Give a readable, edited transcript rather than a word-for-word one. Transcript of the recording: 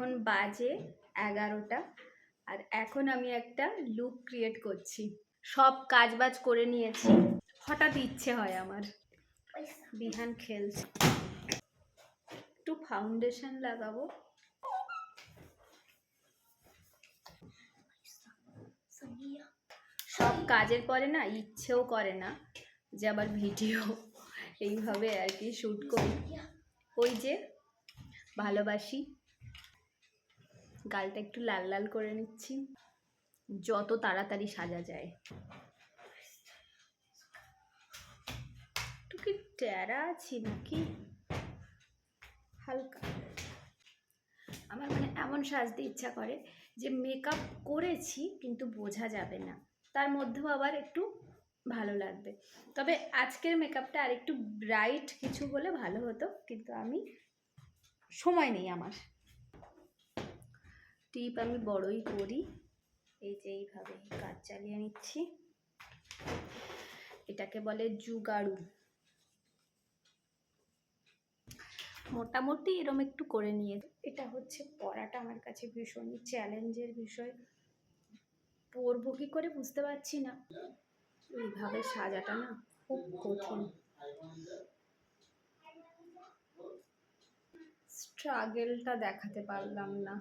এখন বাজে 11টা, আর এখন আমি একটা লুক ক্রিয়েট করছি। সব কাজবাজ করে নিয়েছি, হঠাৎ ইচ্ছে হয় আমার। বিহান খেলছে, একটু ফাউন্ডেশন লাগাবো। সব কাজের পরে না ইচ্ছেও করে না যে আবার ভিডিও এইভাবে আর কি শ্যুট করি। ওই যে ভালোবাসি, গালটা একটু লাল লাল করে নিচ্ছি, যত তাড়াতাড়ি সাজা যায়। একটু কি ট্যারা আছি নাকি হালকা? আমার মানে এমন সাজতে ইচ্ছা করে যে মেকআপ করেছি কিন্তু বোঝা যাবে না, তার মধ্যেও আবার একটু ভালো লাগবে। তবে আজকের মেকআপটা আর একটু ব্রাইট কিছু হলে ভালো হতো, কিন্তু আমি সময় নেই আমার। টিপ আমি বড়ই করি, এই যে এইভাবে কাজ চালিয়ে নিচ্ছি। এটাকে বলে জুগাড়ু। মোটামুটি এরম একটু করে নিয়ে, এটা হচ্ছে পরাটা আমার কাছে ভীষণই চ্যালেঞ্জের বিষয়। পরবো কি করে বুঝতে পারছি না, এইভাবে সাজাটা না খুব কঠিন। স্ট্রাগেলটা দেখাতে পারলাম না।